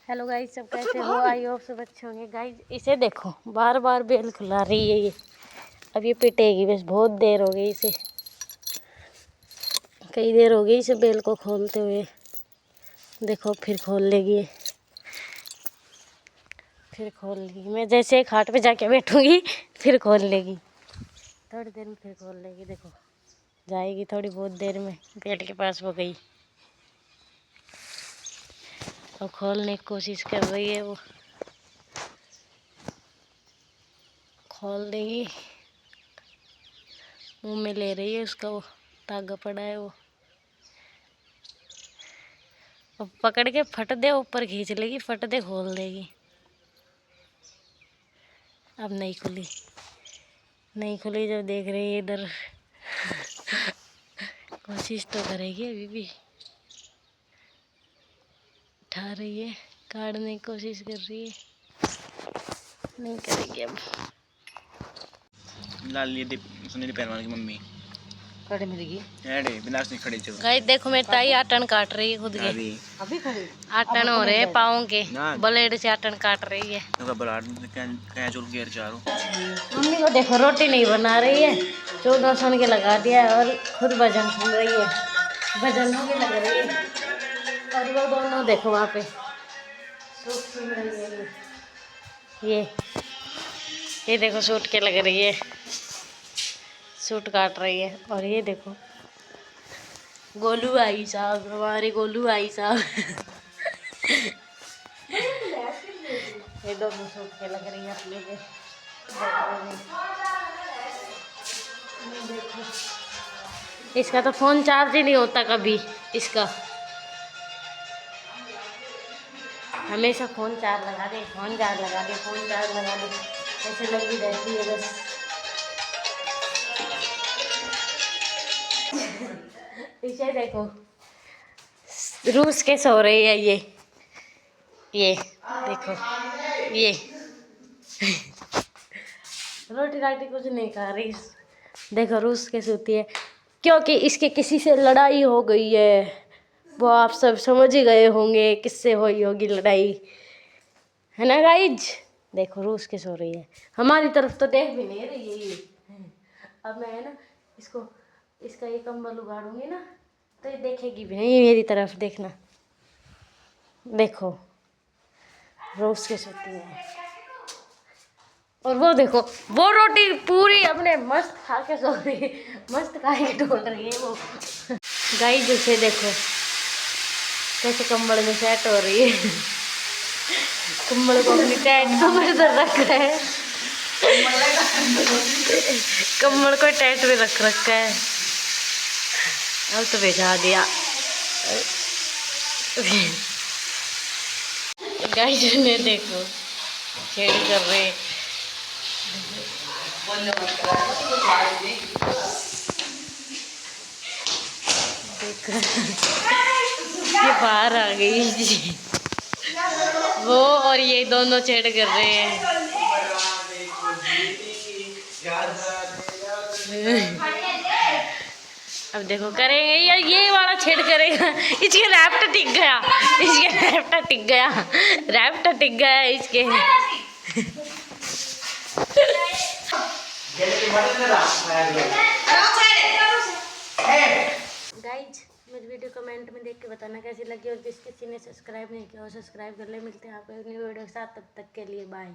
Hello guys, सब कैसे हो? आई होप सब अच्छे होंगे। गाइस इसे देखो, बार बार बेल खुला रही है ये। अब ये पिटेगी, बस बहुत देर हो गई इसे, कई देर हो गई इसे बेल को खोलते हुए। देखो फिर खोल लेगी ये, फिर खोल लेगी। मैं जैसे खाट पे जाके बैठूंगी फिर खोल लेगी, थोड़ी देर में फिर खोल लेगी। देखो जाएगी थोड़ी बहुत देर में, बेल के पास हो गई और खोलने की कोशिश कर रही है। वो खोल देगी, मुंह में ले रही है, उसका वो तागा पड़ा है वो। अब पकड़ के फट दे ऊपर खींच लेगी, फट दे खोल देगी। अब नहीं खुली, नहीं खुली। जब देख रही है इधर कोशिश तो करेगी, अभी भी उठा रही है, काटने की कोशिश कर रही है, नहीं करेगी अब। लाली सुनील पहलवान की मम्मी खड़े मिलेगी बिनाश नहीं खड़ी थी। गाइस देखो मेरी ताई आटन काट रही है खुद के। अभी खड़ी आटन हो रहे हैं पाँव के, ब्लेड से आटन काट रही है। मम्मी को देखो रोटी नहीं बना रही है, 14 सुन के लगा दिया है और खुद भजन सुन रही है, भजनों के लग रही है। और वो दोनों देखो वहाँ पे सूट सुन रही है। ये देखो सूट के लग रही है, सूट काट रही है। और ये देखो गोलू आई साहब, हमारे गोलू आई साहब ये दोनों सूट के लग रही है अपने पे। देखो इसका तो फोन चार्ज ही नहीं होता कभी, इसका हमेशा फोन चार्ज लगा दे, फोन चार्ज लगा दे, फोन चार्ज लगा दे, ऐसे लगी रहती है बस। इसे देखो रूस के सो रही है ये देखो ये रोटी राटी कुछ नहीं खा रही, देखो रूस के सोती है, क्योंकि इसके किसी से लड़ाई हो गई है। वो आप सब समझ ही गए होंगे किससे हुई होगी लड़ाई, है ना गाइज। देखो रूस के सो रही है, हमारी तरफ तो देख भी नहीं रही है ये। अब मैं है ना इसको, इसका ये कंबल उगाड़ूंगी ना तो ये देखेगी भी नहीं मेरी तरफ। देखना, देखो रूस के सोती है। और वो देखो वो रोटी पूरी अपने मस्त खा के सो रही है, मस्त खा के डोल रही है वो। गाइस उसे देखो कैसे कंबल में सेट हो रही है, कंबल को अपनी टाइट कमर पर रखा है, कमर को टाइट में रख रखा है। अब तो भेजा दिया। गाइस ने देखो छेड़ कर रहे, देखो ये बाहर आ गई जी, वो और ये दोनों छेड़ कर रहे हैं। अब देखो करेंगे यार, ये वाला छेड़ करेगा, इसके रैप्ट टिक गया, इसके रैप्ट टिक गया, रैप्ट टिक गया इसके। गाइज मेरी वीडियो कमेंट में देख के बताना कैसी लगी, और जिस किसी ने सब्सक्राइब नहीं किया वो सब्सक्राइब कर ले। मिलते हैं आपको एक नई वीडियो के साथ, तब तक के लिए बाय।